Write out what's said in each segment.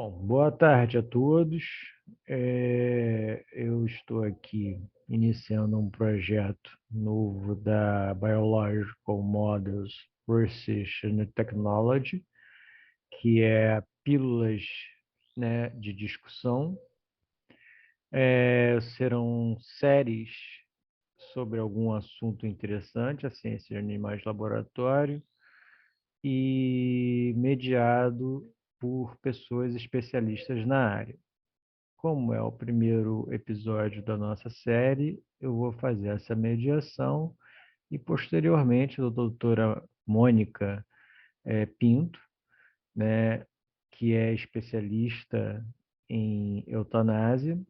Bom, boa tarde a todos. Eu estou aqui iniciando um projeto novo da Biological Models Precision Technology, que é pílulas, né, de discussão. Serão séries sobre algum assunto interessante, a ciência de animais de laboratório, e mediado por pessoas especialistas na área. Como é o primeiro episódio da nossa série, eu vou fazer essa mediação e, posteriormente, a doutora Mônica Pinto, né, que é especialista em eutanásia,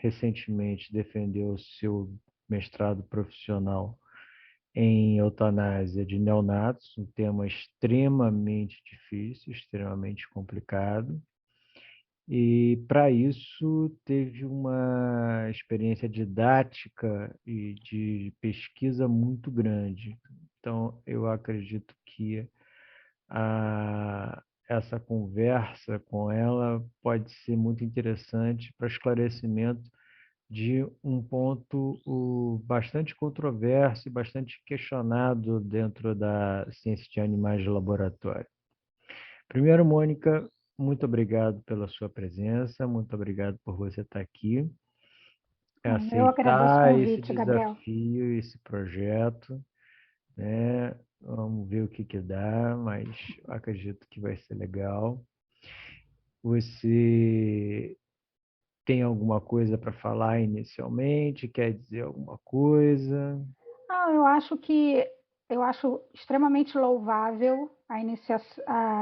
recentemente defendeu seu mestrado profissional em eutanásia de neonatos, um tema extremamente difícil, extremamente complicado. E, para isso, teve uma experiência didática e de pesquisa muito grande. Então, eu acredito que essa conversa com ela pode ser muito interessante para esclarecimento de um ponto bastante controverso e bastante questionado dentro da ciência de animais de laboratório. Primeiro, Mônica, muito obrigado pela sua presença, muito obrigado por você estar aqui, Eu agradeço o aceitar esse convite, Gabriel. desafio, esse projeto, né? Vamos ver o que dá, mas acredito que vai ser legal. Você tem alguma coisa para falar inicialmente? Quer dizer alguma coisa? Eu acho extremamente louvável a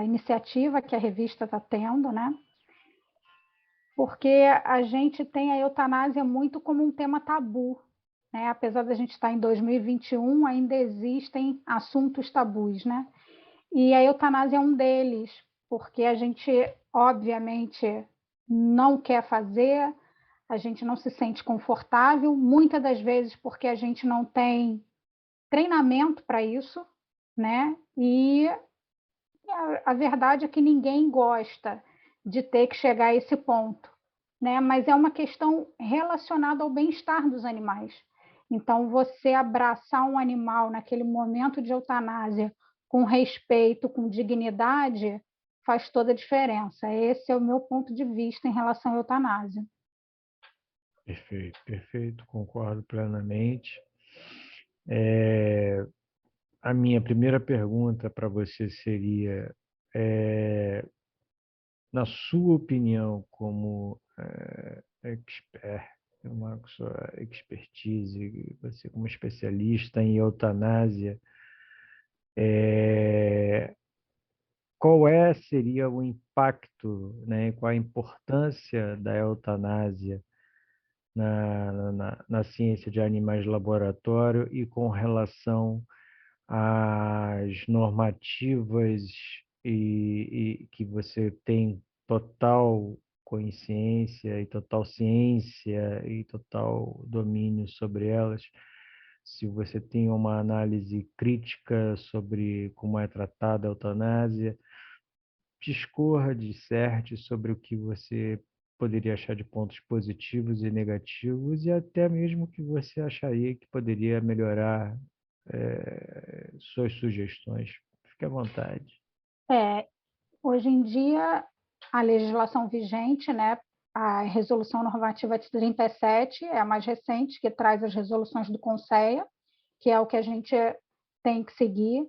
iniciativa que a revista está tendo, né? Porque a gente tem a eutanásia muito como um tema tabu, né? Apesar da gente estar em 2021, ainda existem assuntos tabus, né? E a eutanásia é um deles, porque a gente, obviamente, não quer fazer, a gente não se sente confortável, muitas das vezes porque a gente não tem treinamento para isso, né? E a verdade é que ninguém gosta de ter que chegar a esse ponto, né? Mas é uma questão relacionada ao bem-estar dos animais. Então, você abraçar um animal naquele momento de eutanásia com respeito, com dignidade, faz toda a diferença. Esse é o meu ponto de vista em relação à eutanásia. Perfeito, perfeito, concordo plenamente. A minha primeira pergunta para você seria, na sua opinião, como expert, uma sua expertise, você como especialista em eutanásia, seria o impacto, né, qual a importância da eutanásia na ciência de animais de laboratório e com relação às normativas e que você tem total consciência e total ciência e total domínio sobre elas, se você tem uma análise crítica sobre como é tratada a eutanásia, discorra, disserte sobre o que você poderia achar de pontos positivos e negativos e até mesmo que você acharia que poderia melhorar suas sugestões. Fique à vontade. É, Hoje em dia, a legislação vigente, né, a Resolução Normativa 37 é a mais recente, que traz as resoluções do Conselho, que é o que a gente tem que seguir.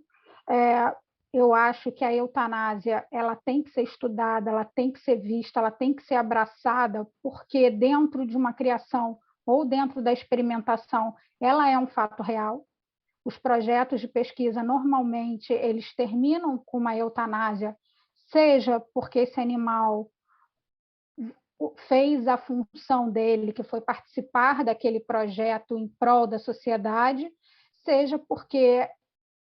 É, eu acho que a eutanásia ela tem que ser estudada, ela tem que ser vista, ela tem que ser abraçada, porque dentro de uma criação ou dentro da experimentação, ela é um fato real. Os projetos de pesquisa, normalmente, eles terminam com uma eutanásia, seja porque esse animal fez a função dele, que foi participar daquele projeto em prol da sociedade, seja porque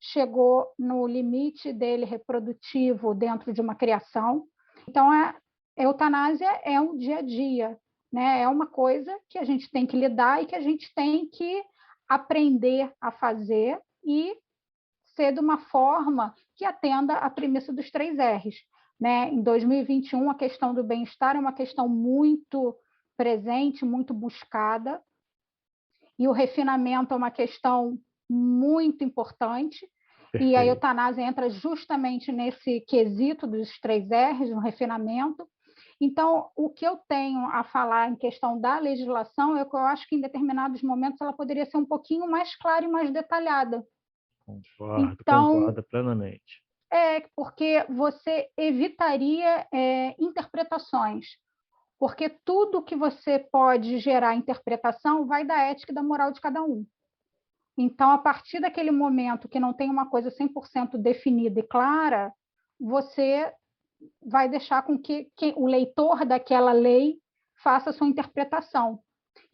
chegou no limite dele reprodutivo dentro de uma criação. Então, a eutanásia é um dia a dia, né? É uma coisa que a gente tem que lidar e que a gente tem que aprender a fazer e ser de uma forma que atenda a premissa dos 3 R's. né? Em 2021, a questão do bem-estar é uma questão muito presente, muito buscada, e o refinamento é uma questão muito importante, e a Perfeito. eutanásia entra justamente nesse quesito dos 3 R's, no refinamento. Então, o que eu tenho a falar em questão da legislação é que eu acho que em determinados momentos ela poderia ser um pouquinho mais clara e mais detalhada. Concordo, Então, concordo plenamente. porque você evitaria interpretações, porque tudo que você pode gerar interpretação vai da ética e da moral de cada um. Então, a partir daquele momento que não tem uma coisa 100% definida e clara, você vai deixar com que o leitor daquela lei faça a sua interpretação.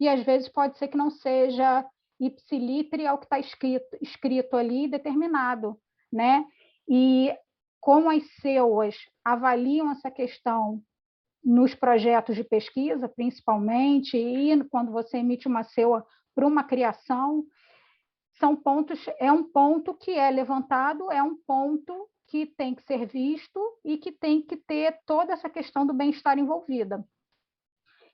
E às vezes pode ser que não seja ipsilítere ao que está escrito ali determinado, né? E como as CEUAs avaliam essa questão nos projetos de pesquisa, principalmente, e quando você emite uma CEUA para uma criação, são pontos, é um ponto que é levantado, é um ponto que tem que ser visto e que tem que ter toda essa questão do bem-estar envolvida.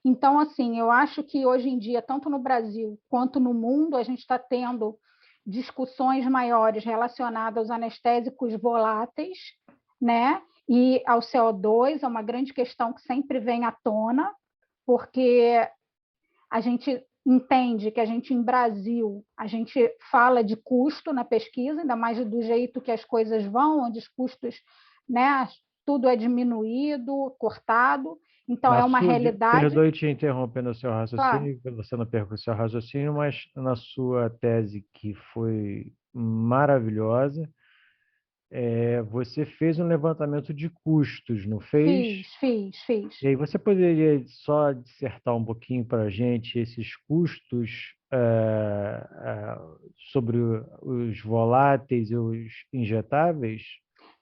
Então, assim, eu acho que hoje em dia, tanto no Brasil quanto no mundo, a gente está tendo discussões maiores relacionadas aos anestésicos voláteis, né? E ao CO2, é uma grande questão que sempre vem à tona, porque a gente entende que a gente, em Brasil, a gente fala de custo na pesquisa, ainda mais do jeito que as coisas vão, onde os custos, né, tudo é diminuído, cortado, então Na é uma sua, realidade. perdoe te interromper no seu Claro, raciocínio, que você não perca o seu raciocínio, mas na sua tese, que foi maravilhosa, você fez um levantamento de custos, não fez? fiz. E aí você poderia só dissertar um pouquinho para a gente esses custos sobre os voláteis e os injetáveis?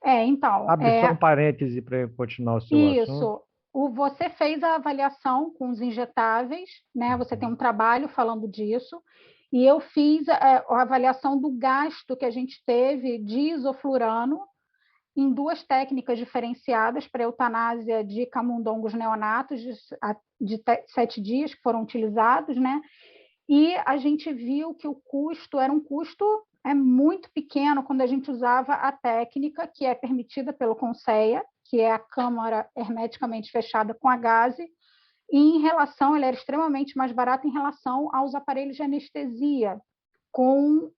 Então, Abre só um parêntese para continuar o seu assunto. isso. Você fez a avaliação com os injetáveis, né? Você tem um trabalho falando disso, e eu fiz a avaliação do gasto que a gente teve de isoflurano em 2 técnicas diferenciadas para eutanásia de camundongos neonatos de 7 dias que foram utilizados, né? E a gente viu que o custo era um custo muito pequeno quando a gente usava a técnica que é permitida pelo CONSEA, que é a câmara hermeticamente fechada com a gase, e em relação, ele era extremamente mais barato em relação aos aparelhos de anestesia com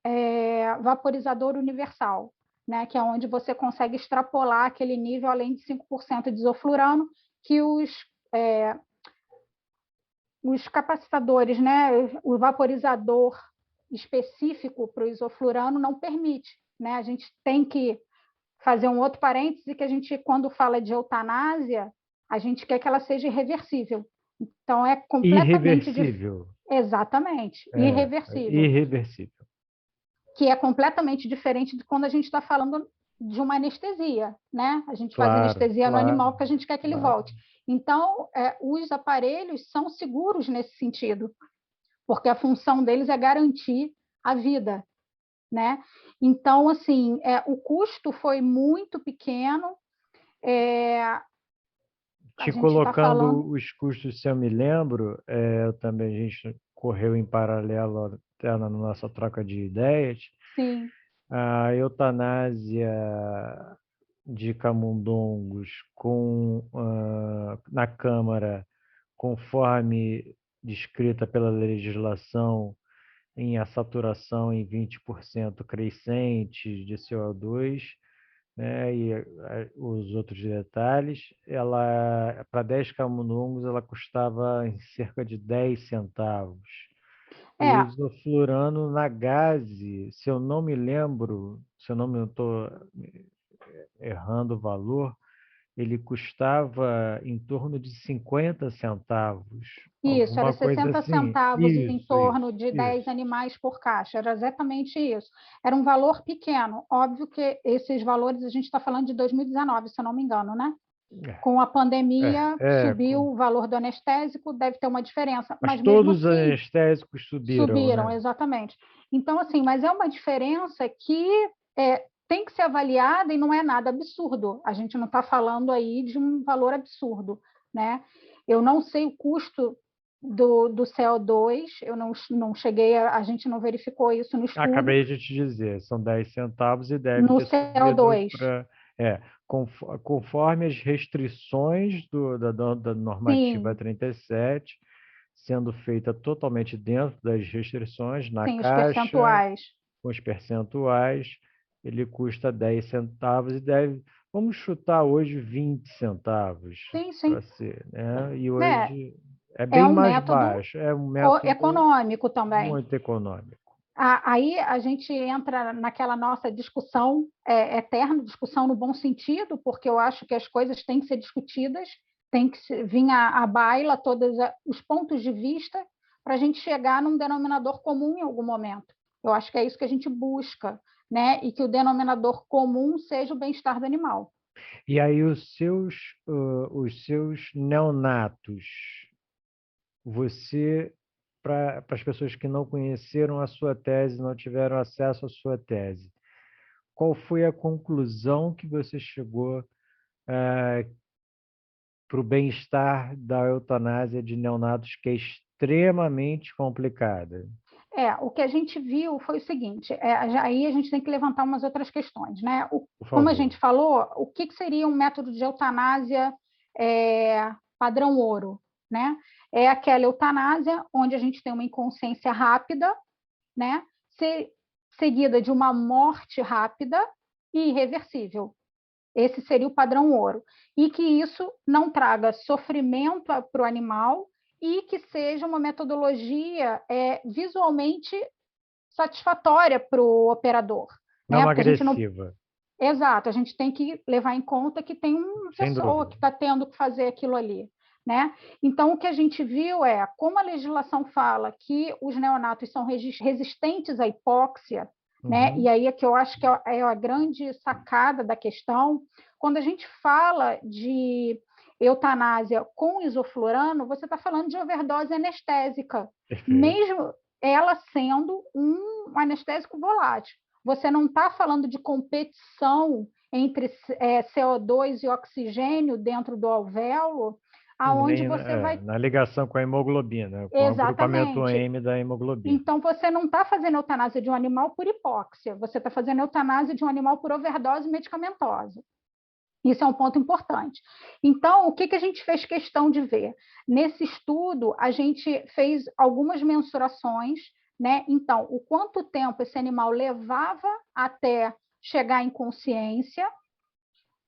vaporizador universal, né, que é onde você consegue extrapolar aquele nível além de 5% de isoflurano que os capacitadores, né, o vaporizador específico para o isoflurano não permite. Né? A gente tem que fazer um outro parêntese que a gente, quando fala de eutanásia, a gente quer que ela seja irreversível. Então, é completamente Irreversível. exatamente, irreversível, Irreversível. que é completamente diferente de quando a gente está falando de uma anestesia, né? A gente faz Claro, anestesia no claro, animal porque a gente quer que ele claro. volte. Então, os aparelhos são seguros nesse sentido, porque a função deles é garantir a vida, né? Então, assim, o custo foi muito pequeno. A Te gente está falando, colocando os custos, se eu me lembro, eu também, a gente correu em paralelo até na nossa troca de ideias, sim, a eutanásia de camundongos na Câmara, conforme descrita pela legislação, em a saturação em 20% crescente de CO2, né, e os outros detalhes, ela para 10 camundongos ela custava em cerca de 10 centavos. O é, isoflurano na gase, se eu não me lembro, se eu não estou errando o valor, ele custava em torno de 50 centavos, isso, era alguma coisa 60 assim. centavos em Isso, torno isso, de 10 isso. animais por caixa, era exatamente isso. Era um valor pequeno. Óbvio que esses valores a gente está falando de 2019, se eu não me engano, né? Com a pandemia, É, é, subiu o valor do anestésico, deve ter uma diferença, mas mas mesmo todos os assim, anestésicos subiram, subiram, né? exatamente. Então, assim, mas é uma diferença que tem que ser avaliada e não é nada absurdo. A gente não está falando aí de um valor absurdo, né? Eu não sei o custo do CO2, eu não cheguei, a gente não verificou isso no estudo, Acabei de te dizer, são 10 centavos e deve no ter subido CO2. para. Conforme as restrições da normativa Sim, 37, sendo feita totalmente dentro das restrições, na sim, os caixa, percentuais. com os percentuais, ele custa 10 centavos e deve, vamos chutar hoje 20 centavos Sim, para sim. ser, né? E É, hoje é é bem um mais método baixo, é um método econômico também. muito econômico. Aí a gente entra naquela nossa discussão eterna, discussão no bom sentido, porque eu acho que as coisas têm que ser discutidas, tem que vir à baila todos os pontos de vista para a gente chegar num denominador comum em algum momento. Eu acho que é isso que a gente busca, né? E que o denominador comum seja o bem-estar do animal. E aí os seus neonatos, você, para as pessoas que não conheceram a sua tese, não tiveram acesso à sua tese, qual foi a conclusão que você chegou para o bem-estar da eutanásia de neonatos, que é extremamente complicada? O que a gente viu foi o seguinte: aí a gente tem que levantar umas outras questões, né? Por Como a favor. gente falou, o que seria um método de eutanásia padrão ouro, né? É aquela eutanásia onde a gente tem uma inconsciência rápida, né? Seguida de uma morte rápida e irreversível. Esse seria o padrão ouro. E que isso não traga sofrimento para o animal e que seja uma metodologia visualmente satisfatória para o operador, né? Não Porque a gente não. agressiva, Exato, a gente tem que levar em conta que tem uma sem pessoa dúvida. que está tendo que fazer aquilo ali, né? Então, o que a gente viu como a legislação fala que os neonatos são resistentes à hipóxia, né? E Uhum. aí é que eu acho que é a grande sacada da questão. Quando a gente fala de eutanásia com isoflurano, você está falando de overdose anestésica, Perfeito. mesmo ela sendo um anestésico volátil. Você não está falando de competição entre CO2 e oxigênio dentro do alvéolo, aonde Nem, você vai. na ligação com a hemoglobina, com o agrupamento Exatamente. M da hemoglobina. Então, você não está fazendo eutanásia de um animal por hipóxia, você está fazendo eutanásia de um animal por overdose medicamentosa. Isso é um ponto importante. Então, o que a gente fez questão de ver? Nesse estudo, a gente fez algumas mensurações, né? Então, o quanto tempo esse animal levava até chegar em consciência,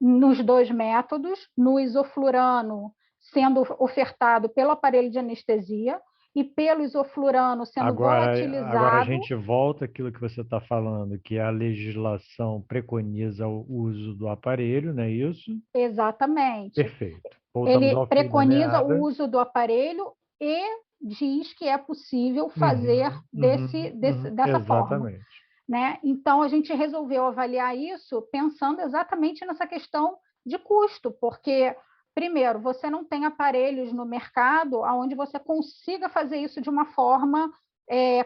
nos dois métodos, no isoflurano sendo ofertado pelo aparelho de anestesia e pelo isoflurano sendo Agora a volatilizado. gente volta àquilo que você está falando, que a legislação preconiza o uso do aparelho, não é isso? Exatamente. Perfeito. Voltamos Ele ao fio da preconiza o meada. uso do aparelho e diz que é possível fazer Uhum, uhum, uhum, dessa forma, exatamente. né? Então a gente resolveu avaliar isso pensando exatamente nessa questão de custo, porque primeiro você não tem aparelhos no mercado onde você consiga fazer isso de uma forma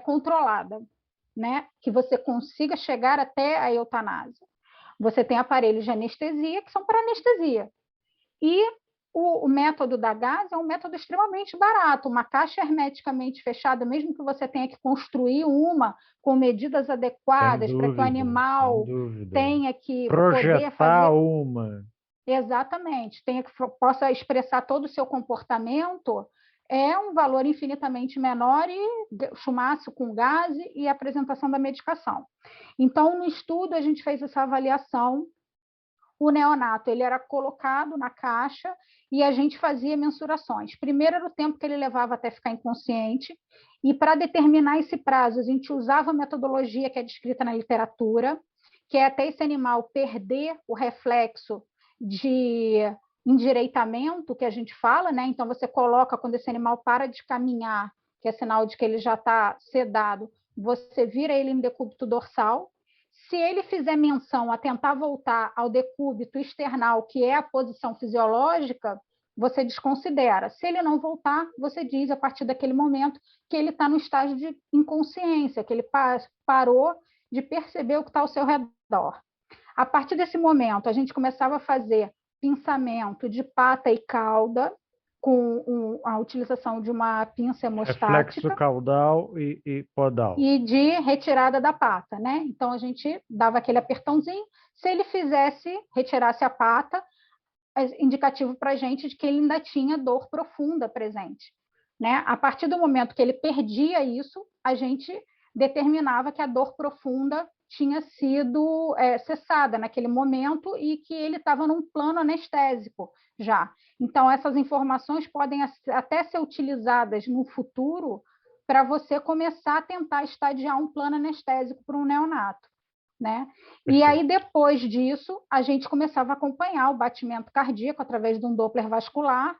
controlada, né? Que você consiga chegar até a eutanásia. Você tem aparelhos de anestesia que são para anestesia. E o método da gás é um método extremamente barato, uma caixa hermeticamente fechada, mesmo que você tenha que construir uma com medidas Sem adequadas para que o dúvida, sem animal dúvida. tenha que poder Projetar fazer uma. exatamente, tenha que possa expressar todo o seu comportamento, é um valor infinitamente menor e chumaço com gás e apresentação da medicação. Então, no estudo, a gente fez essa avaliação. O neonato ele era colocado na caixa e a gente fazia mensurações. Primeiro era o tempo que ele levava até ficar inconsciente, e para determinar esse prazo, a gente usava a metodologia que é descrita na literatura, que é até esse animal perder o reflexo de endireitamento que a gente fala, né? Então você coloca quando esse animal para de caminhar, que é sinal de que ele já está sedado, você vira ele em decúbito dorsal. Se ele fizer menção a tentar voltar ao decúbito external, que é a posição fisiológica, você desconsidera. Se ele não voltar, você diz a partir daquele momento que ele está no estágio de inconsciência, que ele parou de perceber o que está ao seu redor. A partir desse momento, a gente começava a fazer pinçamento de pata e cauda com a utilização de uma pinça Reflexo hemostática caudal e podal. e de retirada da pata, né? Então a gente dava aquele apertãozinho. Se ele retirasse a pata, é indicativo para a gente de que ele ainda tinha dor profunda presente, né? A partir do momento que ele perdia isso, a gente determinava que a dor profunda tinha sido cessada naquele momento e que ele estava num plano anestésico já. Então, essas informações podem até ser utilizadas no futuro para você começar a tentar estadiar um plano anestésico para um neonato, né? E aí, depois disso, a gente começava a acompanhar o batimento cardíaco através de um Doppler vascular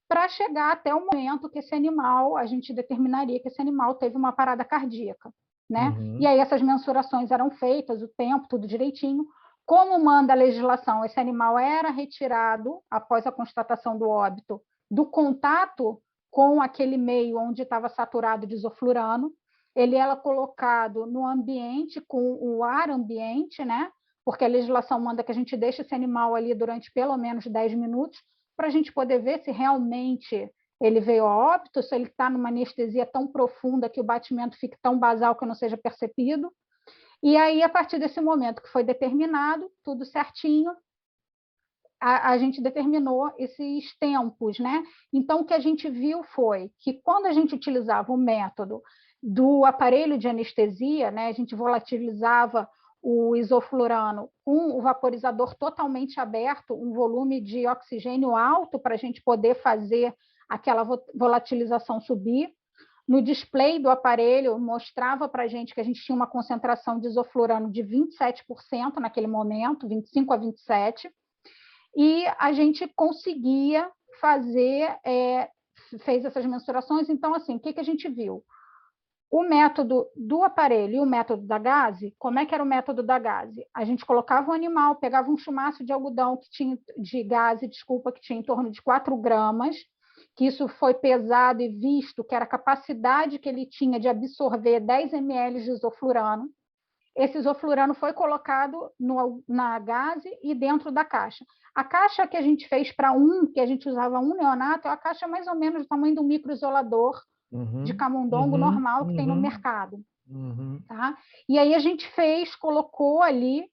para chegar até o momento que esse animal, a gente determinaria que esse animal teve uma parada cardíaca, né? E aí essas mensurações eram feitas, o tempo, tudo direitinho. Como manda a legislação, esse animal era retirado, após a constatação do óbito, do contato com aquele meio onde estava saturado de isoflurano, ele era colocado no ambiente, com o ar ambiente, né? Porque a legislação manda que a gente deixe esse animal ali durante pelo menos 10 minutos, para a gente poder ver se realmente ele veio a óbito, se ele está numa anestesia tão profunda que o batimento fique tão basal que não seja percebido. E aí, a partir desse momento que foi determinado, tudo certinho, a gente determinou esses tempos, né? Então, o que a gente viu foi que quando a gente utilizava o método do aparelho de anestesia, né, a gente volatilizava o isoflurano com o vaporizador totalmente aberto, um volume de oxigênio alto para a gente poder fazer aquela volatilização subir. No display do aparelho, mostrava para a gente que a gente tinha uma concentração de isoflurano de 27% naquele momento, 25 a 27%, e a gente conseguia fazer, fez essas mensurações. Então, assim, o que a gente viu? O método do aparelho e o método da gase, como é que era o método da gase? A gente colocava o animal, pegava um chumaço de algodão que tinha, de gase, desculpa, que tinha em torno de 4 gramas, que isso foi pesado e visto que era a capacidade que ele tinha de absorver 10 ml de isoflurano. Esse isoflurano foi colocado na gase e dentro da caixa. A caixa que a gente fez que a gente usava um neonato, é a caixa mais ou menos do tamanho do microisolador de camundongo normal que tem no mercado. Tá? E aí a gente colocou ali,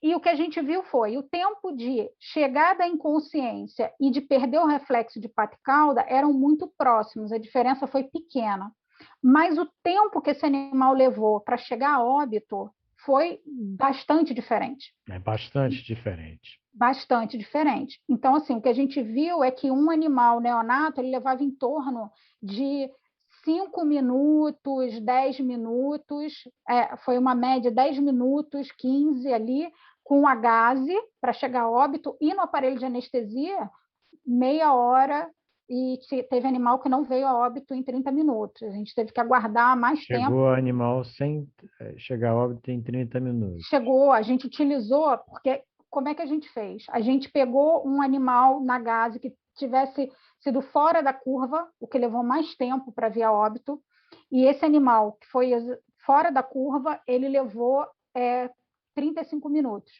e o que a gente viu foi o tempo de chegada à inconsciência e de perder o reflexo de pata e cauda eram muito próximos, a diferença foi pequena. Mas o tempo que esse animal levou para chegar a óbito foi bastante diferente. É bastante diferente. Bastante diferente. Então, assim, o que a gente viu é que um animal neonato ele levava em torno de 5 minutos, 10 minutos, foi uma média 10 minutos, 15 ali, com a gase para chegar a óbito, e no aparelho de anestesia, meia hora, e teve animal que não veio a óbito em 30 minutos. A gente teve que aguardar mais tempo. Chegou o animal sem chegar a óbito em 30 minutos. Chegou, a gente utilizou, porque como é que a gente fez? A gente pegou um animal na gase que tivesse sido fora da curva, o que levou mais tempo para vir a óbito, e esse animal que foi fora da curva, ele levou 35 minutos.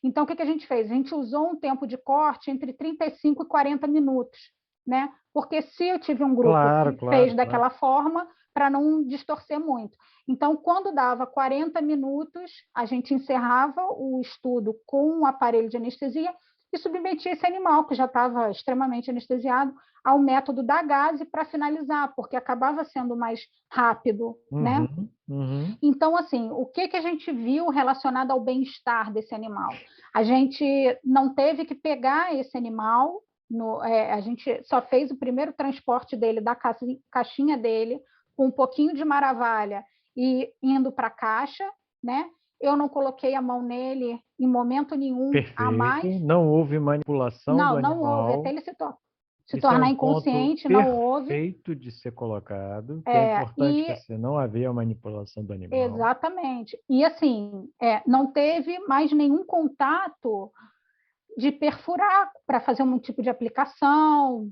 Então, o que a gente fez? A gente usou um tempo de corte entre 35 e 40 minutos, né? Porque se eu tive um grupo que fez daquela forma, para não distorcer muito. Então, quando dava 40 minutos, a gente encerrava o estudo com um aparelho de anestesia e submetia esse animal, que já estava extremamente anestesiado, ao método da gase para finalizar, porque acabava sendo mais rápido, né? Então, assim, o que a gente viu relacionado ao bem-estar desse animal? A gente não teve que pegar esse animal, a gente só fez o primeiro transporte dele, da caixinha dele, com um pouquinho de maravalha e indo para a caixa, né? Eu não coloquei a mão nele em momento nenhum. Perfeito. A mais. Não houve manipulação do animal. Não houve. Até ele se tornar inconsciente, não houve. Perfeito de ser colocado, que é importante você não haver a manipulação do animal. Exatamente. E assim, não teve mais nenhum contato de perfurar para fazer um tipo de aplicação,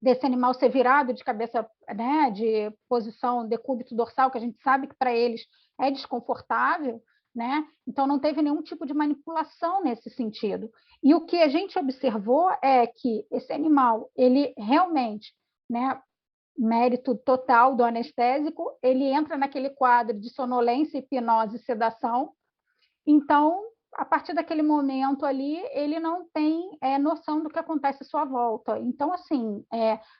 desse animal ser virado de cabeça, né, de posição decúbito dorsal, que a gente sabe que para eles é desconfortável, né? Então não teve nenhum tipo de manipulação nesse sentido. E o que a gente observou é que esse animal, ele realmente, né, mérito total do anestésico, ele entra naquele quadro de sonolência, hipnose e sedação. Então, a partir daquele momento ali, ele não tem noção do que acontece à sua volta. Então, assim,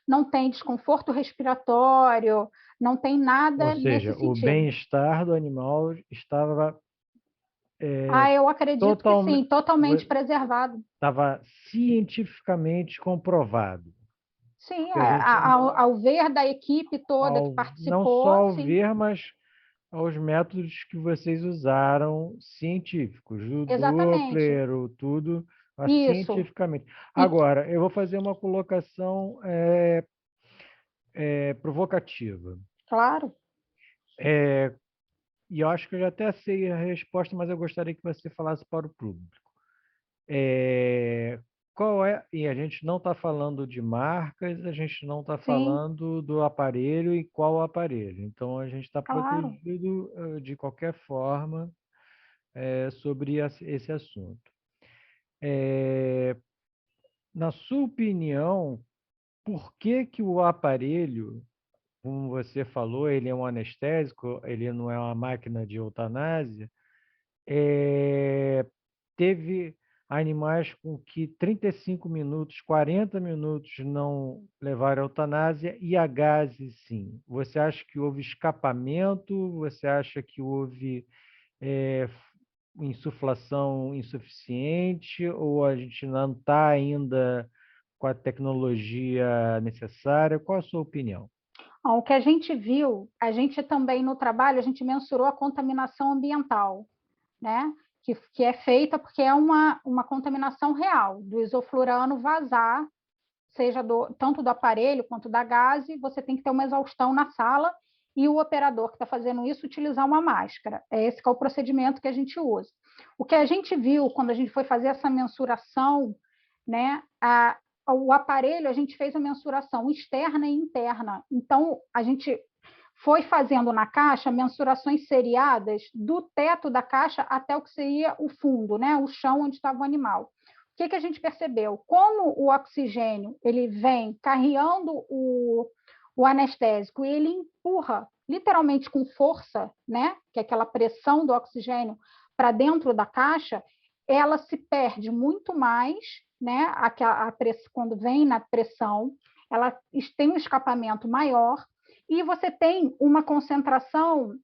não tem desconforto respiratório, não tem Ou nada nesse seja, o sentido. bem-estar do animal estava Eu acredito que sim, totalmente preservado. estava cientificamente comprovado. Sim, Que a gente, ao ver da equipe toda que não só participou, ao sim, ver, mas aos métodos que vocês usaram científicos, o exatamente. Doppler, o tudo, Isso. cientificamente. E, Agora, eu vou fazer uma colocação provocativa. claro, E eu acho que eu já até sei a resposta, mas eu gostaria que você falasse para o público. Qual é? E a gente não está falando de marcas, a gente não está sim, falando do aparelho e qual aparelho. Então, a gente está claro. protegido de qualquer forma sobre esse assunto. Na sua opinião, por que que o aparelho, como você falou, ele é um anestésico, ele não é uma máquina de eutanásia, teve animais com que 35 minutos, 40 minutos não levaram à eutanásia e a gases sim. Você acha que houve escapamento? Você acha que houve é, insuflação insuficiente? Ou a gente não está ainda com a tecnologia necessária? Qual a sua opinião? O que a gente viu, a gente também no trabalho, a gente mensurou a contaminação ambiental, né? Que é feita porque é uma contaminação real, do isoflurano vazar, seja tanto do aparelho quanto da gase, você tem que ter uma exaustão na sala e o operador que está fazendo isso utilizar uma máscara. Esse que é o procedimento que a gente usa. O que a gente viu quando a gente foi fazer essa mensuração, né, o aparelho, a gente fez a mensuração externa e interna. Então, a gente foi fazendo na caixa mensurações seriadas do teto da caixa até o que seria o fundo, né, o chão onde estava o animal. O que a gente percebeu? Como o oxigênio ele vem carreando o anestésico e ele empurra literalmente com força, né, que é aquela pressão do oxigênio para dentro da caixa, ela se perde muito mais, né, quando vem na pressão, ela tem um escapamento maior e você tem uma concentração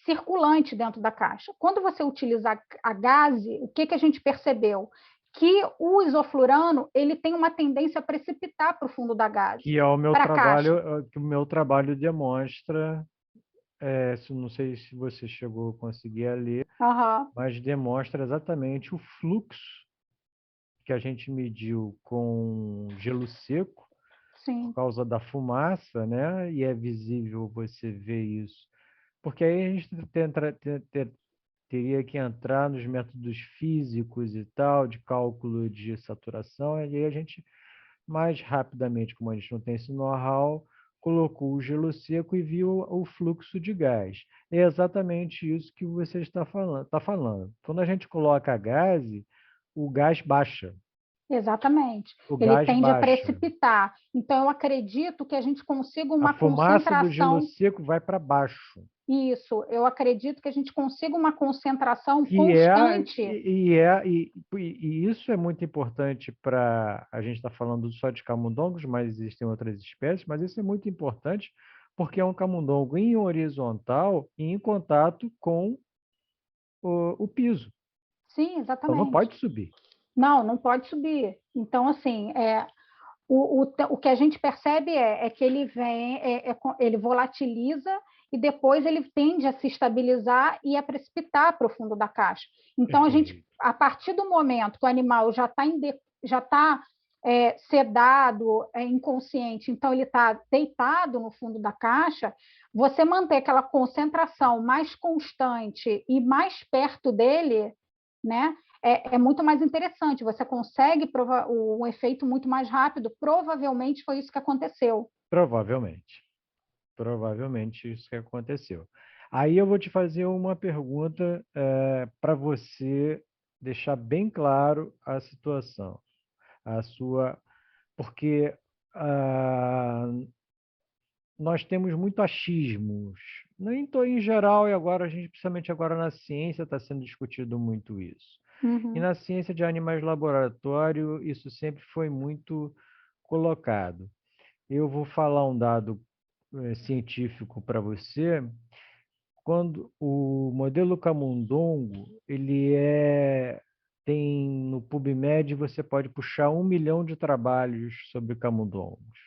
circulante dentro da caixa. Quando você utiliza a gase, o que a gente percebeu? Que o isoflurano ele tem uma tendência a precipitar para o fundo da gase, Que é o meu para a caixa. trabalho, que o meu trabalho demonstra, não sei se você chegou a conseguir ler, Uhum. mas demonstra exatamente o fluxo que a gente mediu com gelo seco por Sim, causa da fumaça, né? E é visível você ver isso. Porque aí a gente teria que entrar nos métodos físicos e tal, de cálculo de saturação, e aí a gente, mais rapidamente, como a gente não tem esse know-how, colocou o gelo seco e viu o fluxo de gás. É exatamente isso que você está falando. Quando a gente coloca gás, o gás baixa. exatamente. O Ele gás tende a baixa. precipitar. Então, eu acredito que a gente consiga A uma fumaça do gelo concentração. seco vai para baixo. Isso, eu acredito que a gente consiga uma concentração Que é, constante. e isso é muito importante para a gente estar falando só de camundongos, mas existem outras espécies, mas isso é muito importante porque é um camundongo em horizontal e em contato com o piso. Sim, Então não exatamente. pode subir. Não, não pode subir. Então, assim, o que a gente percebe é que ele vem, ele volatiliza e depois ele tende a se estabilizar e a precipitar para o fundo da caixa. Então, Perfeito. a partir do momento que o animal já tá, sedado, inconsciente, então ele está deitado no fundo da caixa, você manter aquela concentração mais constante e mais perto dele, né? Muito mais interessante, você consegue provar um efeito muito mais rápido. Provavelmente foi isso que aconteceu. Provavelmente. Provavelmente isso que aconteceu. Aí eu vou te fazer uma pergunta para você deixar bem claro a situação, a sua, porque ah, nós temos muito achismos, nem em geral, e agora a gente, principalmente agora na ciência, está sendo discutido muito isso. E Uhum. na ciência de animais de laboratório, isso sempre foi muito colocado. Eu vou falar um dado científico para você. Quando o modelo camundongo, tem no PubMed, você pode puxar 1 milhão de trabalhos sobre camundongos,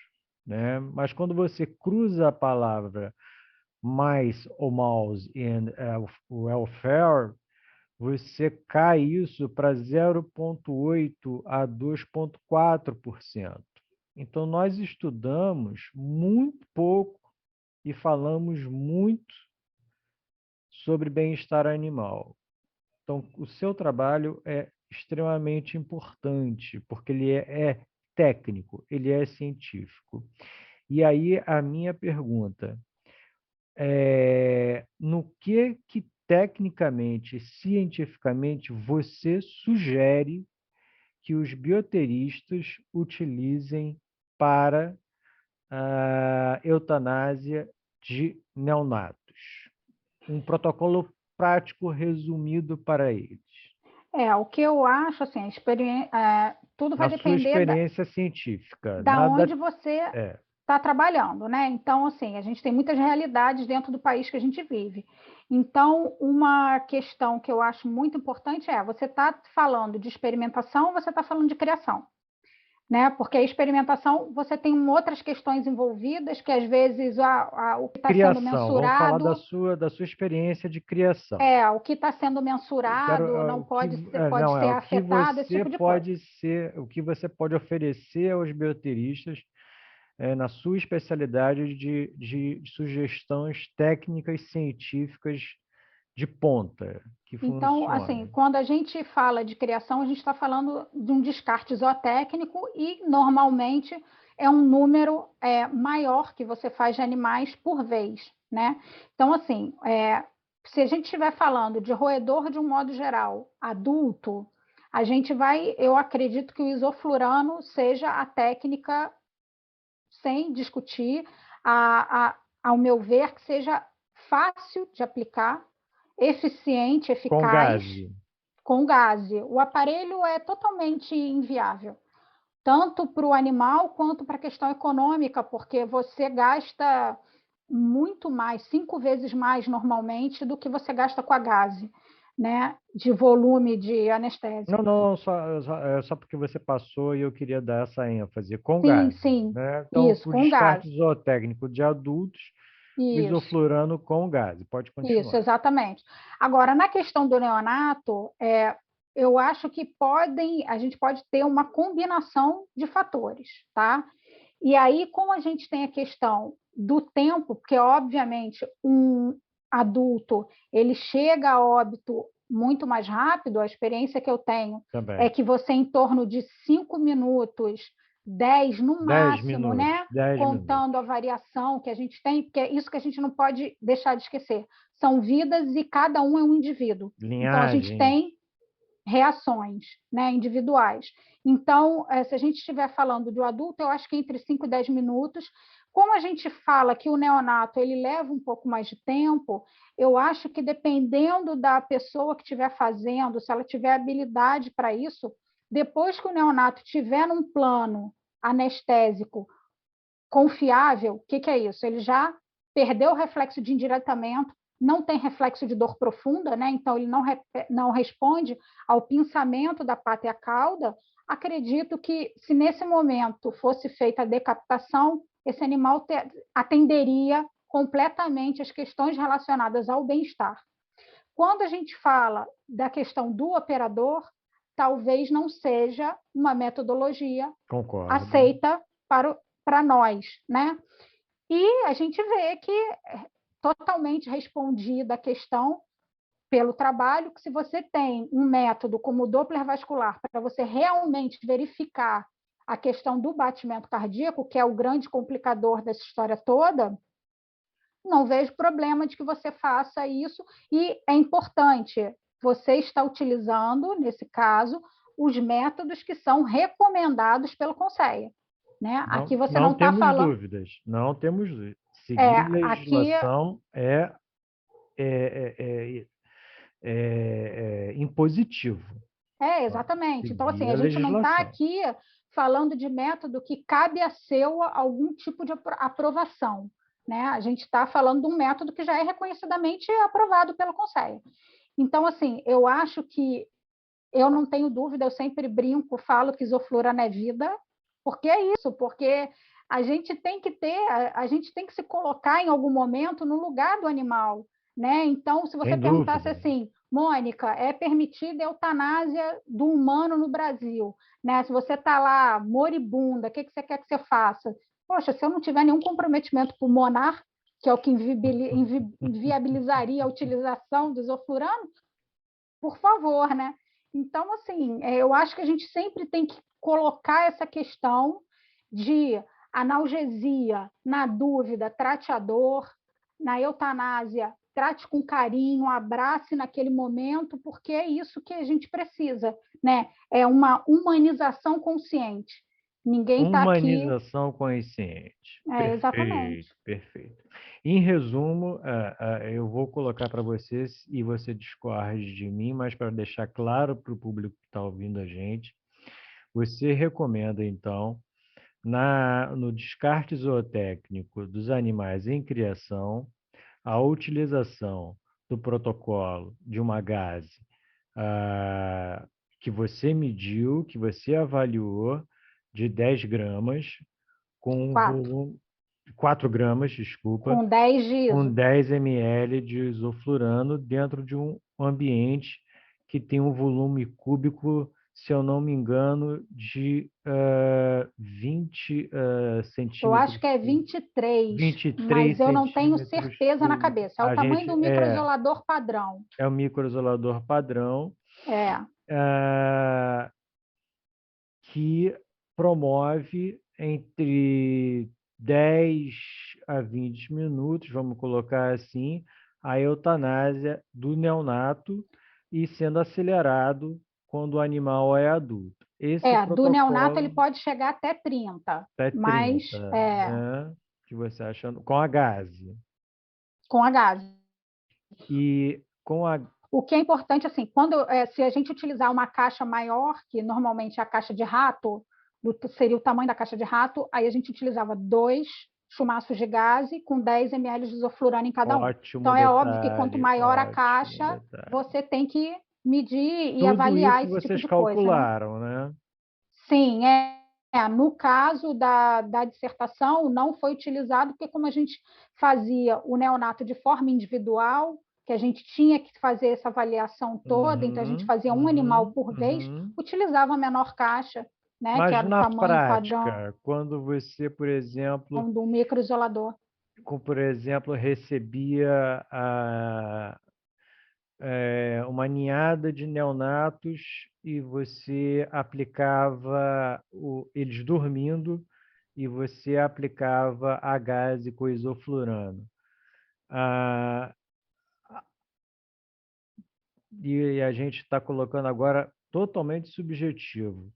né? Mas quando você cruza a palavra mice ou mouse and welfare, você cai isso para 0,8 a 2,4%. Então, nós estudamos muito pouco e falamos muito sobre bem-estar animal. Então, o seu trabalho é extremamente importante, porque ele é técnico, ele é científico. E aí, a minha pergunta é: no que tecnicamente, cientificamente, você sugere que os bioteristas utilizem para a eutanásia de neonatos? Um protocolo prático resumido para eles, O que eu acho, assim, tudo vai na sua depender experiência científica. da Nada onde você é está trabalhando, né? Então, assim, a gente tem muitas realidades dentro do país que a gente vive. Então, uma questão que eu acho muito importante é: você está falando de experimentação ou você está falando de criação? Né? Porque a experimentação, você tem outras questões envolvidas que, às vezes, o que está sendo criação. Vamos falar mensurado, da sua experiência de criação. o que está sendo Eu quero mensurado não o que pode não é ser o que afetado, esse você tipo de coisa. pode ser, o que você pode oferecer aos bioteristas na sua especialidade de sugestões técnicas científicas de ponta que Então, assim, funcionem. quando a gente fala de criação, a gente está falando de um descarte zootécnico e, normalmente, é um número maior que você faz de animais por vez, né? Então, assim, se a gente estiver falando de roedor de um modo geral, adulto, eu acredito que o isoflurano seja a técnica, sem discutir, ao meu ver, que seja fácil de aplicar, eficiente, Com eficaz, gase. com gase. O aparelho é totalmente inviável, tanto para o animal quanto para a questão econômica, porque você gasta muito mais, 5 vezes mais normalmente do que você gasta com a gase, né? De volume de Não, anestésico. não, só porque você passou e eu queria dar essa ênfase. Com Sim, gase, sim, né? Então, isso, o com descarte gás. zootécnico de adultos, o Isso. isoflurano com gase. Pode Isso, continuar. exatamente. Agora, na questão do neonato, eu acho que a gente pode ter uma combinação de fatores, tá? E aí, como a gente tem a questão do tempo, porque obviamente um adulto ele chega a óbito muito mais rápido, a experiência que eu tenho é Também. que você, em torno de 5 minutos, 10 no 10 máximo, minutos. né? 10 minutos. Contando a variação que a gente tem, porque é isso que a gente não pode deixar de esquecer. São vidas e cada um é um indivíduo. Então, a gente Linhagens. tem reações, né, individuais. Então, se a gente estiver falando de um adulto, eu acho que entre 5 e 10 minutos. Como a gente fala que o neonato ele leva um pouco mais de tempo, eu acho que, dependendo da pessoa que estiver fazendo, se ela tiver habilidade para isso, depois que o neonato estiver num plano anestésico confiável, o que é isso? Ele já perdeu o reflexo de endireitamento, não tem reflexo de dor profunda, né? Então ele não responde ao pinçamento da pata e a cauda. Acredito que, se nesse momento fosse feita a decapitação, esse animal atenderia completamente as questões relacionadas ao bem-estar. Quando a gente fala da questão do operador, talvez não seja uma metodologia Concordo. aceita para nós, né? E a gente vê que totalmente respondida a questão pelo trabalho, que se você tem um método como o Doppler vascular para você realmente verificar a questão do batimento cardíaco, que é o grande complicador dessa história toda, não vejo problema de que você faça isso, e é importante, você está utilizando, nesse caso, os métodos que são recomendados pelo Conselho, né? Aqui Não, você não não está temos falando... dúvidas, não temos dúvidas. Seguir aqui legislação é, é, impositivo. exatamente. Então, assim, Seguir a a gente não está legislação. aqui falando de método que cabe a seu algum tipo de aprovação, né? A gente está falando de um método que já é reconhecidamente aprovado pelo Conselho. Então, assim, eu acho que eu não tenho dúvida, eu sempre brinco, falo que isoflurana é vida, porque é isso, porque a gente tem que ter, a gente tem que se colocar em algum momento no lugar do animal, né? Então, se você Sem perguntasse dúvida. assim, Mônica, é permitida a eutanásia do humano no Brasil, né? Se você está lá moribunda, o que você quer que você faça? Poxa, se eu não tiver nenhum comprometimento pulmonar, que é o que inviabilizaria a utilização do isoflurano, por favor, né? Então, assim, eu acho que a gente sempre tem que colocar essa questão de analgesia, na dúvida, trate a dor, na eutanásia, trate com carinho, abrace naquele momento, porque é isso que a gente precisa, né? É uma humanização consciente. Ninguém está aqui... Humanização consciente. exatamente. Perfeito, perfeito. Em resumo, eu vou colocar para vocês e você discorde de mim, mas para deixar claro para o público que está ouvindo a gente, você recomenda, então, no descarte zootécnico dos animais em criação, a utilização do protocolo de uma gase que você mediu, que você avaliou, de 10 gramas, com um 4. volume, 4 gramas, desculpa, Com 10 de com ISO. 10 ml de isoflurano dentro de um ambiente que tem um volume cúbico, se eu não me engano, de 20 Eu acho centímetros, que é 23, 23 mas eu não tenho centímetros certeza na cúbicos. cabeça. É o A tamanho gente do microisolador padrão. é o microisolador padrão, É, ah, que promove entre 10 a 20 minutos, vamos colocar assim, a eutanásia do neonato e sendo acelerado quando o animal é adulto. Esse do neonato ele protocolo pode chegar até 30, até mas 30, né? Que você acha com a gase. com a gase. E com a O que é importante, assim, se a gente utilizar uma caixa maior, que normalmente é a caixa de rato, seria o tamanho da caixa de rato, aí a gente utilizava 2 chumaços de gase com 10 ml de isoflurano em cada um. ótimo Então, é óbvio que quanto detalhe, maior a ótimo caixa, detalhe. você tem que medir e Tudo avaliar isso esse tipo vocês de coisa, né? calcularam, né? Sim, no caso da dissertação, não foi utilizado, porque como a gente fazia o neonato de forma individual, que a gente tinha que fazer essa avaliação toda, então a gente Uhum, fazia um animal uhum, por vez, uhum. utilizava a menor caixa, né, que Mas era o na tamanho padrão prática, quando você, do microisolador. por exemplo, recebia uma ninhada de neonatos e você aplicava eles dormindo e você aplicava a gase com isoflurano. Ah, e a gente está colocando agora totalmente subjetivo.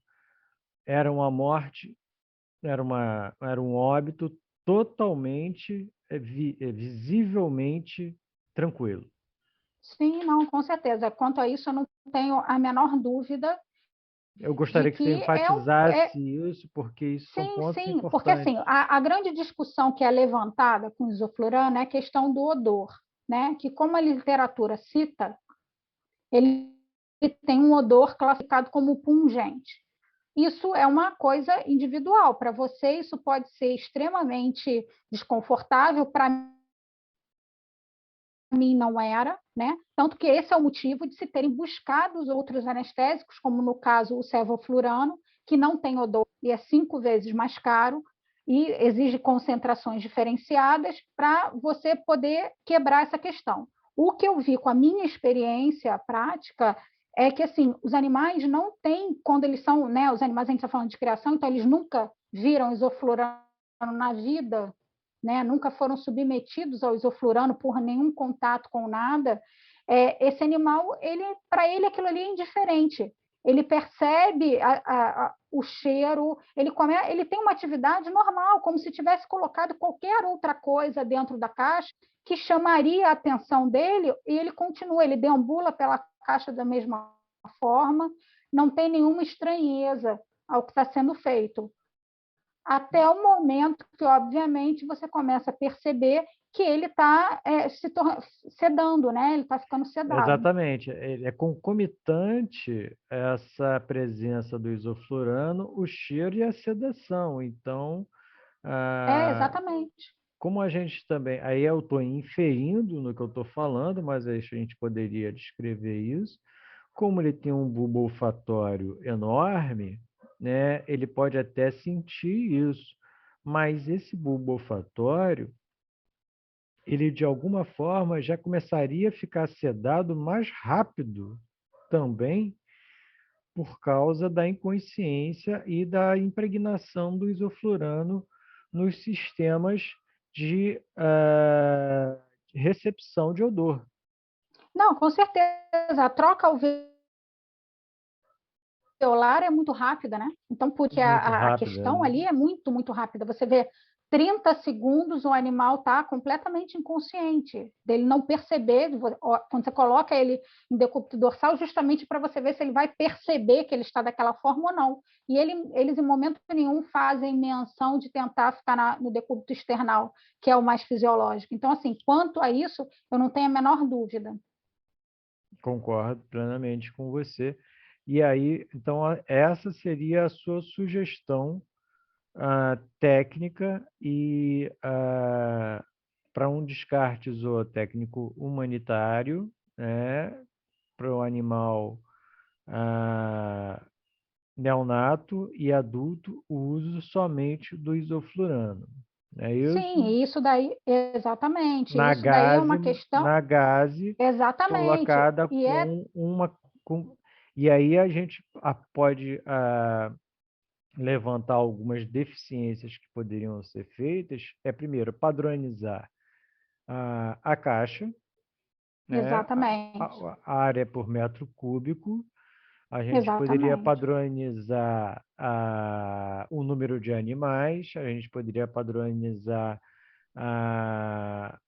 Era uma morte, era um óbito totalmente, visivelmente tranquilo. Sim, não, com certeza. Quanto a isso, eu não tenho a menor dúvida Eu de gostaria que você que enfatizasse isso, porque isso são sim, pontos sim, porque assim, importantes. a grande discussão que é levantada com o isoflurano é a questão do odor, né? Que como a literatura cita, ele tem um odor classificado como pungente. Isso é uma coisa individual. Para você, isso pode ser extremamente desconfortável. Para mim, não era, né? Tanto que esse é o motivo de se terem buscado os outros anestésicos, como no caso o sevoflurano, que não tem odor e é 5 vezes mais caro e exige concentrações diferenciadas para você poder quebrar essa questão. O que eu vi com a minha experiência prática é que assim, os animais não têm, quando eles são, né, os animais a gente está falando de criação, então eles nunca viram isoflurano na vida, né, nunca foram submetidos ao isoflurano por nenhum contato com nada, esse animal, para ele aquilo ali é indiferente. Ele percebe o cheiro, ele tem uma atividade normal, como se tivesse colocado qualquer outra coisa dentro da caixa que chamaria a atenção dele, e ele continua, ele deambula pela caixa da mesma forma, não tem nenhuma estranheza ao que está sendo feito. Até o momento que, obviamente, você começa a perceber que ele está sedando, né? Ele está ficando sedado. Exatamente. É concomitante essa presença do isoflurano, o cheiro e a sedação. Então, Exatamente. como a gente também... Aí eu estou inferindo no que eu estou falando, mas aí a gente poderia descrever isso. Como ele tem um bulbo olfatório enorme, né, ele pode até sentir isso, mas esse bulbo olfatório, ele de alguma forma já começaria a ficar sedado mais rápido também por causa da inconsciência e da impregnação do isoflurano nos sistemas de recepção de odor. Não, com certeza. A troca alveolar é muito rápida, né? Então, porque Muito a rápida, questão né? ali é muito, muito rápida. Você vê 30 segundos, o animal está completamente inconsciente, dele não perceber, quando você coloca ele em decúbito dorsal, justamente para você ver se ele vai perceber que ele está daquela forma ou não. E eles, em momento nenhum, fazem menção de tentar ficar no decúbito external, que é o mais fisiológico. Então, assim, quanto a isso, eu não tenho a menor dúvida. Concordo plenamente com você. E aí, então, essa seria a sua sugestão técnica e para um descarte zootécnico humanitário, né, para o animal neonato e adulto, o uso somente do isoflurano. É isso? Sim, isso daí, exatamente. Na Isso daí é uma gase, questão, na gase exatamente. colocada E é com uma... e aí a gente pode levantar algumas deficiências que poderiam ser feitas. Primeiro, padronizar a caixa, né? exatamente. A área por metro cúbico. A gente poderia Exatamente. padronizar o número de animais, a gente poderia padronizar a,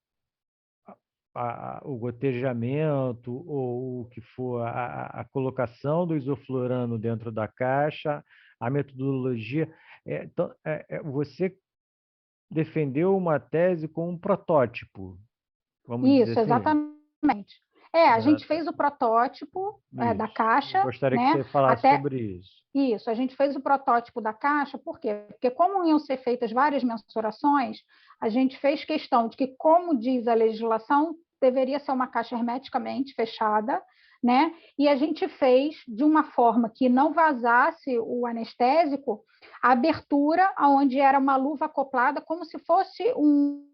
o gotejamento ou o que for, a colocação do isoflurano dentro da caixa, a metodologia. Então, você defendeu uma tese com um protótipo, vamos dizer Isso, assim? exatamente. A gente Tá. fez o protótipo da Isso. Eu caixa, gostaria que né? você falasse Até sobre isso. isso, a gente fez o protótipo da caixa, por quê? Porque como iam ser feitas várias mensurações, a gente fez questão de que, como diz a legislação, deveria ser uma caixa hermeticamente fechada, né? E a gente fez de uma forma que não vazasse o anestésico, a abertura onde era uma luva acoplada, como se fosse um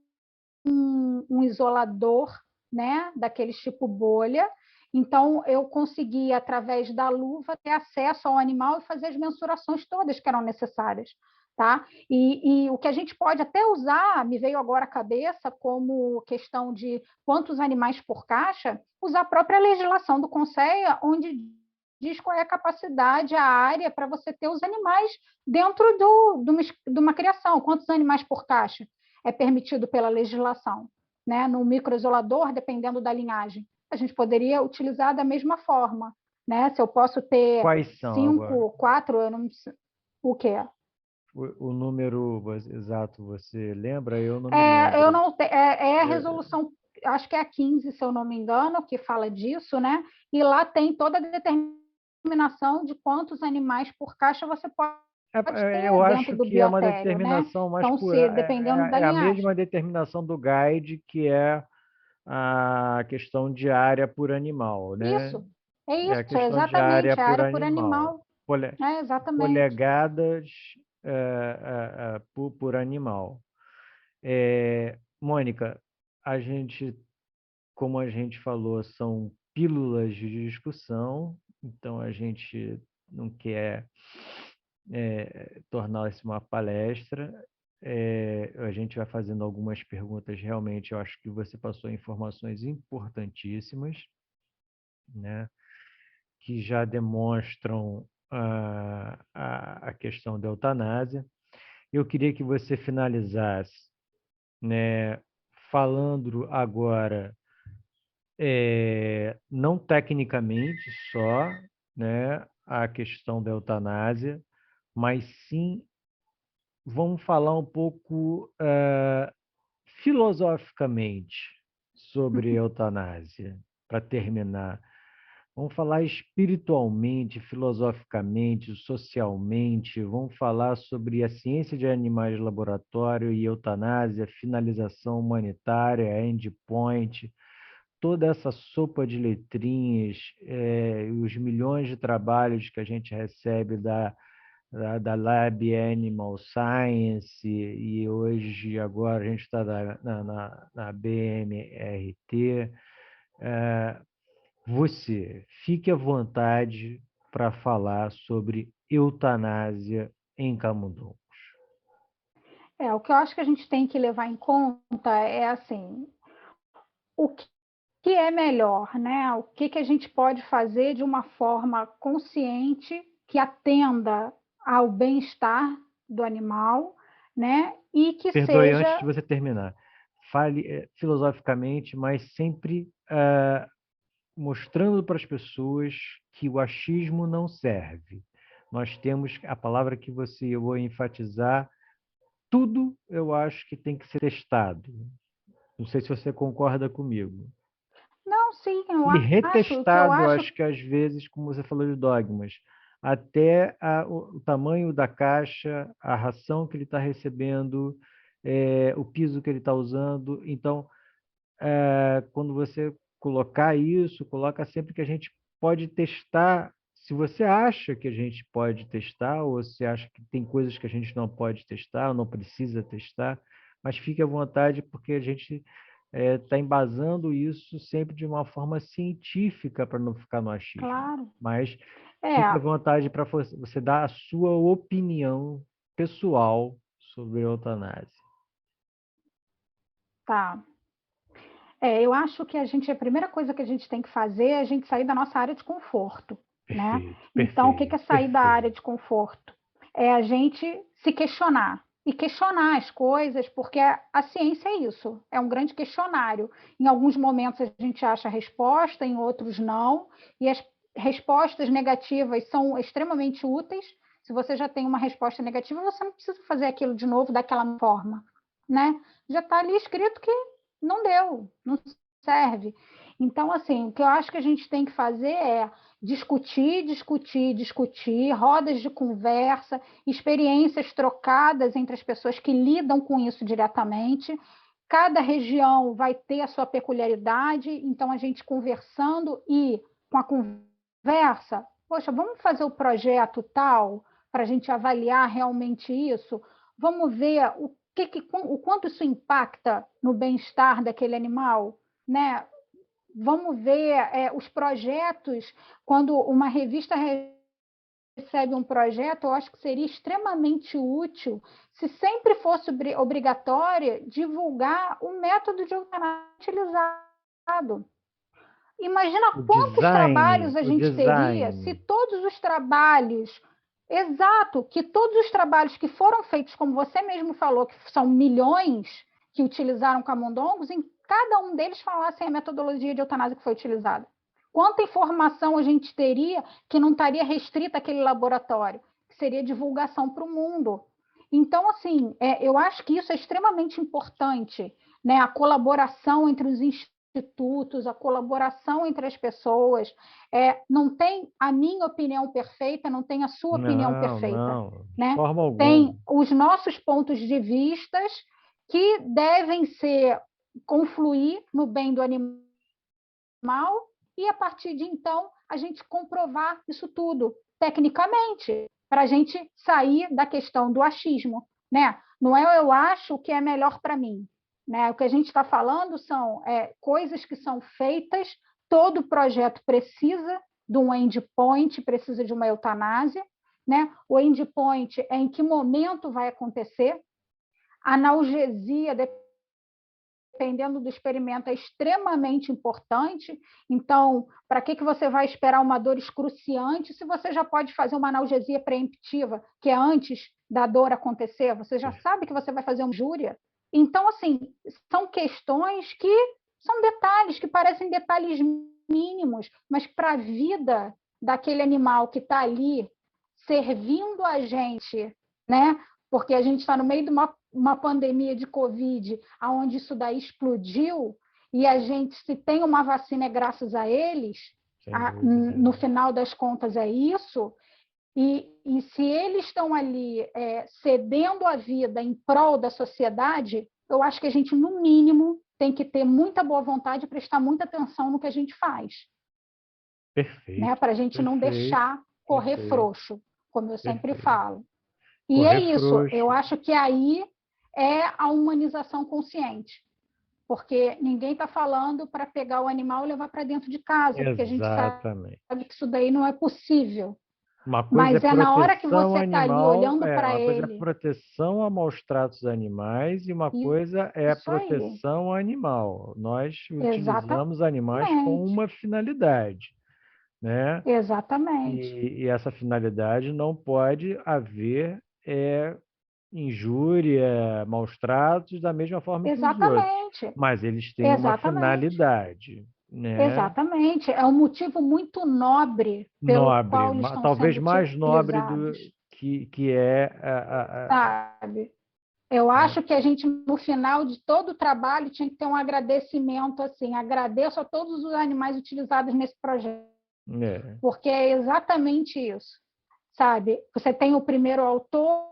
isolador, né, daqueles tipo bolha. Então, eu consegui, através da luva, ter acesso ao animal e fazer as mensurações todas que eram necessárias. Tá? E o que a gente pode até usar, me veio agora à cabeça, como questão de quantos animais por caixa, usar a própria legislação do Conselho, onde diz qual é a capacidade, a área para você ter os animais dentro de uma criação, quantos animais por caixa é permitido pela legislação. Né? No microisolador, dependendo da linhagem, a gente poderia utilizar da mesma forma. Né? Se eu posso ter Quais são agora? 5, 4, eu não sei o quê? O número exato você lembra? Eu não me lembro. Eu não a É, resolução, acho que é a 15, se eu não me engano, que fala disso, né? E lá tem toda a determinação de quantos animais por caixa você pode eu ter dentro acho do que é uma biotério, né? determinação mais Então, pura. se dependendo da É a mesma linhagem. determinação do GUIDE, que é a questão de área por animal, né? Isso, é É a isso, questão de área exatamente, a por área por animal. animal, exatamente. Polegadas por animal. Mônica, a gente, como a gente falou, são pílulas de discussão, então a gente não quer tornar isso uma palestra. a gente vai fazendo algumas perguntas, realmente, eu acho que você passou informações importantíssimas, né, que já demonstram a questão da eutanásia. Eu queria que você finalizasse, né, falando agora, não tecnicamente só, né, a questão da eutanásia, mas sim, vamos falar um pouco filosoficamente sobre eutanásia, para terminar. Vamos falar espiritualmente, filosoficamente, socialmente, vamos falar sobre a ciência de animais de laboratório e eutanásia, finalização humanitária, endpoint, toda essa sopa de letrinhas, os milhões de trabalhos que a gente recebe da Lab Animal Science, e hoje, agora, a gente está na BMRT. Você, fique à vontade para falar sobre eutanásia em camundongos. O que eu acho que a gente tem que levar em conta é assim, o que é melhor, né? O que a gente pode fazer de uma forma consciente que atenda ao bem-estar do animal, né? E que Perdoe, antes de seja, você terminar. Fale filosoficamente, mas sempre mostrando para as pessoas que o achismo não serve. Nós temos a palavra que eu vou enfatizar, tudo eu acho que tem que ser testado. Não sei se você concorda comigo. não, sim, eu E acho, o que eu retestado, acho, acho que às vezes, como você falou de dogmas, até o tamanho da caixa, a ração que ele está recebendo, o piso que ele está usando. Então, quando você colocar isso, coloca sempre que a gente pode testar. Se você acha que a gente pode testar, ou se acha que tem coisas que a gente não pode testar, ou não precisa testar, mas fique à vontade, porque a gente está embasando isso sempre de uma forma científica para não ficar no achismo. claro, Mas fique à é, vontade para você dar a sua opinião pessoal sobre a eutanásia. tá. Eu acho que a primeira coisa que a gente tem que fazer é a gente sair da nossa área de conforto, né? Perfeito, Então, o que é perfeito, sair da área perfeito. de conforto? É a gente se questionar e questionar as coisas, porque a ciência é isso, é um grande questionário. Em alguns momentos a gente acha a resposta, em outros não, e as respostas negativas são extremamente úteis. Se você já tem uma resposta negativa, você não precisa fazer aquilo de novo daquela forma, né? Já está ali escrito que não deu, não serve. Então, assim, o que eu acho que a gente tem que fazer é discutir, discutir, discutir, rodas de conversa, experiências trocadas entre as pessoas que lidam com isso diretamente. Cada região vai ter a sua peculiaridade, então a gente conversando e com a conversa, poxa, vamos fazer o projeto tal para a gente avaliar realmente isso? Vamos ver o quanto isso impacta no bem-estar daquele animal, né? Vamos ver os projetos, quando uma revista recebe um projeto, eu acho que seria extremamente útil se sempre fosse obrigatório divulgar o método de eutanásia utilizado. Imagina quantos trabalhos a O gente teria se design. todos os trabalhos, exato, que todos os trabalhos que foram feitos, como você mesmo falou, que são milhões que utilizaram camundongos, em cada um deles falassem a metodologia de eutanásia que foi utilizada. Quanta informação a gente teria que não estaria restrita àquele laboratório, que seria divulgação para o mundo. Então, assim, eu acho que isso é extremamente importante, né? A colaboração entre os institutos, a colaboração entre as pessoas. Não tem a minha opinião perfeita, não tem a sua opinião Não, perfeita, não, de né? forma alguma. Tem os nossos pontos de vistas que devem ser confluir no bem do animal e a partir de então a gente comprovar isso tudo tecnicamente para a gente sair da questão do achismo, né? Não é eu acho o que é melhor para mim, né? O que a gente está falando são coisas que são feitas, todo projeto precisa de um endpoint, precisa de uma eutanásia, né? O endpoint é em que momento vai acontecer. Analgesia, dependendo do experimento, é extremamente importante. Então, para que você vai esperar uma dor excruciante se você já pode fazer uma analgesia preemptiva, que é antes da dor acontecer? Você já sabe que você vai fazer uma injúria. Então, assim, são questões que são detalhes, que parecem detalhes mínimos, mas para a vida daquele animal que está ali servindo a gente, né? Porque a gente está no meio de uma pandemia de Covid, onde isso daí explodiu, e a gente, se tem uma vacina, é graças a eles, no final das contas é isso, e se eles estão ali cedendo a vida em prol da sociedade, eu acho que a gente, no mínimo, tem que ter muita boa vontade e prestar muita atenção no que a gente faz. Perfeito. Né? Para a gente não deixar correr frouxo, como eu sempre falo. E é isso, eu acho que aí é a humanização consciente, porque ninguém está falando para pegar o animal e levar para dentro de casa, porque a gente sabe que isso daí não é possível. Uma coisa Mas é na hora que proteção você está ali animal, olhando para uma coisa é ele. proteção a maus tratos animais e uma coisa é Isso aí. proteção animal. Nós utilizamos animais com Exatamente. uma finalidade, né? Exatamente. E essa finalidade não pode haver injúria, maus tratos da mesma forma que os outros, Exatamente. mas eles têm uma Exatamente. finalidade, né? Exatamente. É um motivo muito nobre pelo Nobre, qual eles estão talvez sendo mais nobre utilizados. que é Sabe? Eu acho que a gente, no final de todo o trabalho, tinha que ter um agradecimento assim. Agradeço a todos os animais utilizados nesse projeto, porque é exatamente isso, sabe? Você tem o primeiro autor,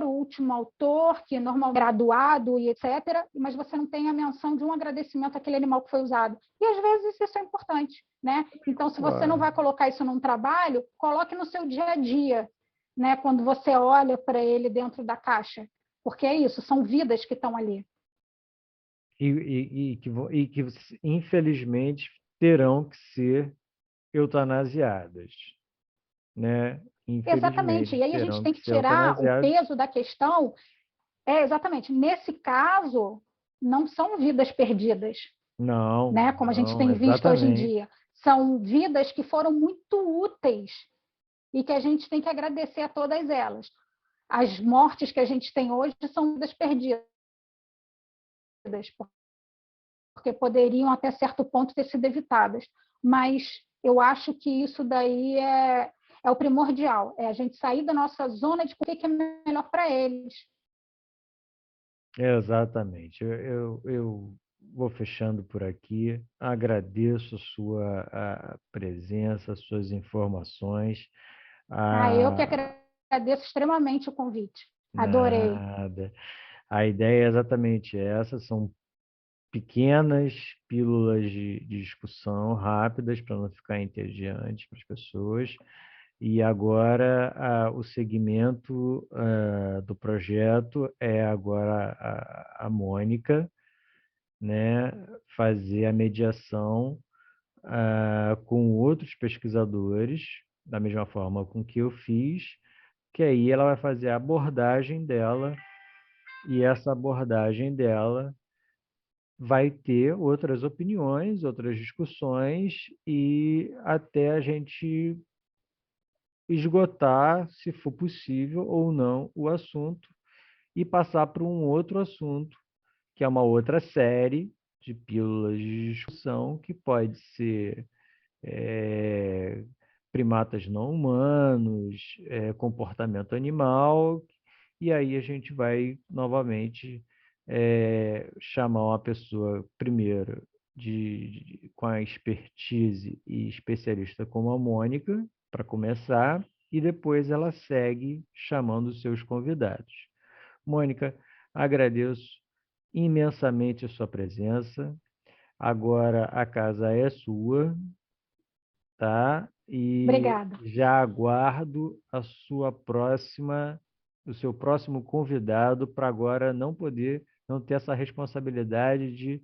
o último autor, que normalmente é graduado e etc., mas você não tem a menção de um agradecimento àquele animal que foi usado. E às vezes isso é importante, né? Então, se você não vai colocar isso num trabalho, coloque no seu dia a dia, né? Quando você olha para ele dentro da caixa, porque é isso, são vidas que estão ali. E que infelizmente terão que ser eutanasiadas, né? Exatamente. Infelizmente E aí a gente terão tem que que ser tirar o eutanasiadas. peso da questão. Exatamente. Nesse caso, não são vidas perdidas, Não, né? Como a gente não, tem visto hoje em exatamente. dia. São vidas que foram muito úteis e que a gente tem que agradecer a todas elas. As mortes que a gente tem hoje são vidas perdidas, porque poderiam até certo ponto ter sido evitadas. Mas eu acho que isso daí é o primordial, é a gente sair da nossa zona de o que é melhor para eles. Exatamente. Eu vou fechando por aqui. Agradeço a presença, as suas informações. Eu que agradeço extremamente o convite. Adorei. Nada. A ideia é exatamente essa, são pequenas pílulas de discussão rápidas para não ficar entediante para as pessoas. E agora o segmento do projeto é agora a Mônica, né, fazer a mediação com outros pesquisadores, da mesma forma com que eu fiz, que aí ela vai fazer a abordagem dela, e essa abordagem dela vai ter outras opiniões, outras discussões, e até a gente esgotar, se for possível ou não, o assunto e passar para um outro assunto, que é uma outra série de pílulas de discussão, que pode ser primatas não humanos, comportamento animal, e aí a gente vai novamente chamar uma pessoa, primeiro, com a expertise e especialista como a Mônica, para começar, e depois ela segue chamando os seus convidados. Mônica, agradeço imensamente a sua presença. Agora a casa é sua, tá? E Obrigada. já aguardo o seu próximo convidado, para agora não ter essa responsabilidade de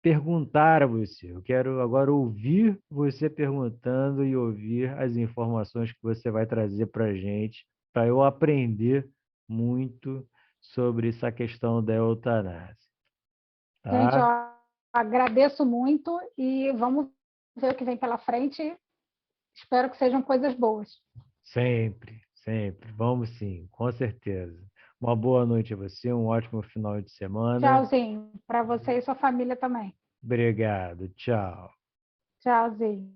perguntar a você. Eu quero agora ouvir você perguntando e ouvir as informações que você vai trazer para a gente, para eu aprender muito sobre essa questão da eutanásia. Gente, Tá? eu agradeço muito e vamos ver o que vem pela frente. Espero que sejam coisas boas. Sempre, sempre. Vamos sim, com certeza. Uma boa noite a você, um ótimo final de semana. Tchauzinho para você e sua família também. Obrigado, tchau. Tchauzinho.